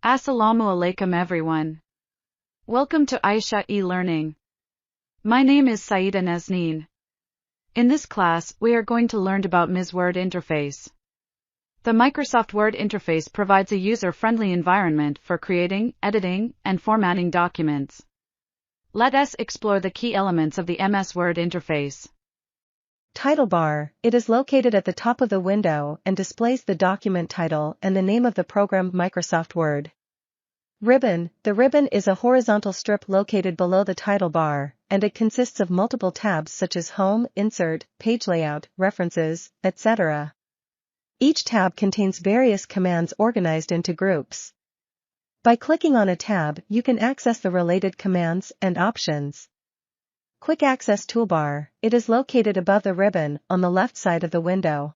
Assalamu alaikum everyone. Welcome to Ayesha-e-learning. My name is Saeeda Nazneen. In this class, we are going to learn about Ms. Word interface. The Microsoft Word interface provides a user-friendly environment for creating, editing, and formatting documents. Let us explore the key elements of the MS Word interface. Title bar. It is located at the top of the window and displays the document title and the name of the program Microsoft Word. Ribbon. The ribbon is a horizontal strip located below the title bar, and it consists of multiple tabs such as Home, Insert, Page Layout, References, etc. Each tab contains various commands organized into groups. By clicking on a tab, you can access the related commands and options. Quick Access Toolbar. It is located above the ribbon on the left side of the window.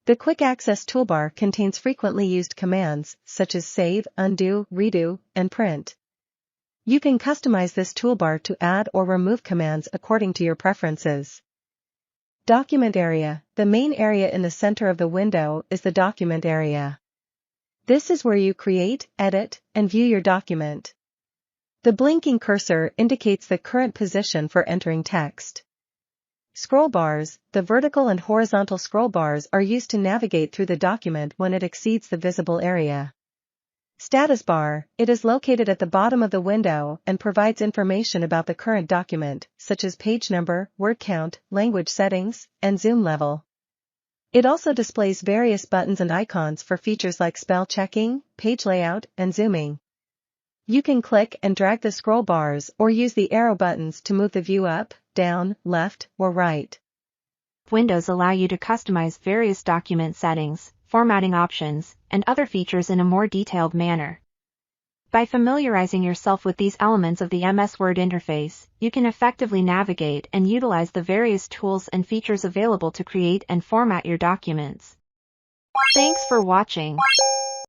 The Quick Access Toolbar contains frequently used commands, such as Save, Undo, Redo, and Print. You can customize this toolbar to add or remove commands according to your preferences. Document Area. The main area in the center of the window is the Document Area. This is where you create, edit, and view your document. The blinking cursor indicates the current position for entering text. Scroll bars. The vertical and horizontal scroll bars are used to navigate through the document when it exceeds the visible area. Status bar. It is located at the bottom of the window and provides information about the current document, such as page number, word count, language settings, and zoom level. It also displays various buttons and icons for features like spell checking, page layout, and zooming. You can click and drag the scroll bars or use the arrow buttons to move the view up, down, left, or right. Windows allow you to customize various document settings, formatting options, and other features in a more detailed manner. By familiarizing yourself with these elements of the MS Word interface, you can effectively navigate and utilize the various tools and features available to create and format your documents. Thanks for watching.